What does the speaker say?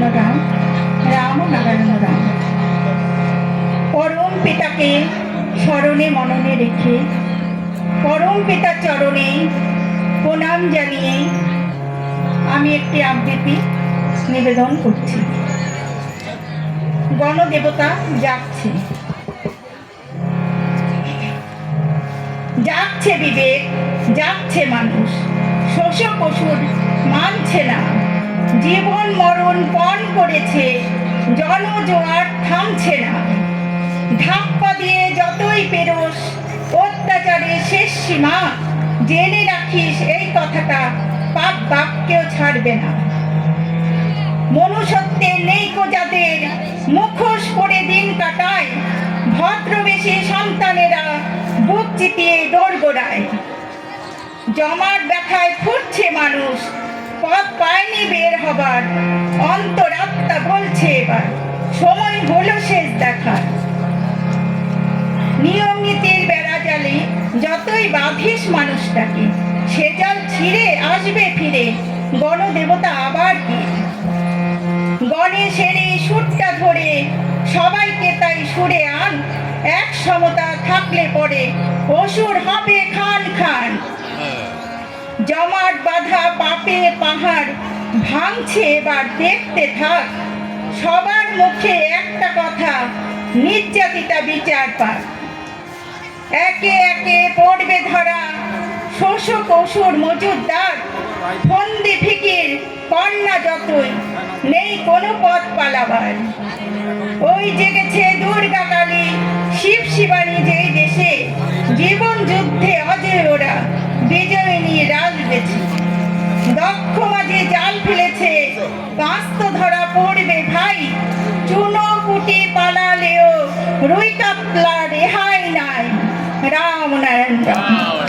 নারায়ণ রাম, রাম নারায়ণ রাম। পরম পিতাকে স্মরণে মননে রেখে পরম পিতার চরণে প্রণাম জানিয়ে আমি একটি আবৃত্তি নিবেদন করছি। গণদেবতা জাগছে, জাগছে বিবেক, জাগছে মানুষ, শোষক ওষুধ মানছে না, জীবন মরণ পণ করেছে, জনজোয়ার থামছে না। ধাপ্পা দিয়ে যতই পেরোস অত্যাচারের শেষ সীমা, জেনে রাখিস এই কথাটা, পাপ বাপকেও ছাড়বে না। মনুষ্যত্বের নেইকো যাদের মুখোশ পরে দিন কাটায়, ভদ্রবেশী সন্তানেরা বুক চিতিয়ে দোরগোড়ায়। জমাট ব্যথায় ফুটছে মানুষ, পথ পায়নি বের হবার, অন্তরাত্মা বলছে এবার সময় হলো শেষ দেখার। নিয়ম নীতির বেড়া জালে যতই বাঁধিস মানুষটাকে, সে জাল ছিঁড়ে আসবে ফিরে গণদেবতা আবার কি। গণেশের এই সুরটা ধরে সবাইকে তাই সুরে আন, এক সমতা থাকলে পরে অসুর হবে খান খান। জমাট বাঁধা পাপে পাহাড় ভাঙছে এবার দেখতে থাক, সবার মুখে একটা কথা, নির্যাতিতা বিচার পাক। একে একে পড়বে ধরা শোষক অসুর মজুরদার, ফন্দি ফিকির কন্যা যতই নেই কোনো পথ পালাবার। ওই জেগেছে দুর্গা কালী শিব শিবানী যেই দেশে, জীবন যুদ্ধে অজেয় ওরা বিজয়িনী রাজ বেছে। দক্ষ মাঝে জাল ফেলেছে কাস্ত ধরা পড়বে ভাই, চুনো পুটি পালালেও রুই কাতলা রেহাই নাই। রাম নারায়ণ রাম।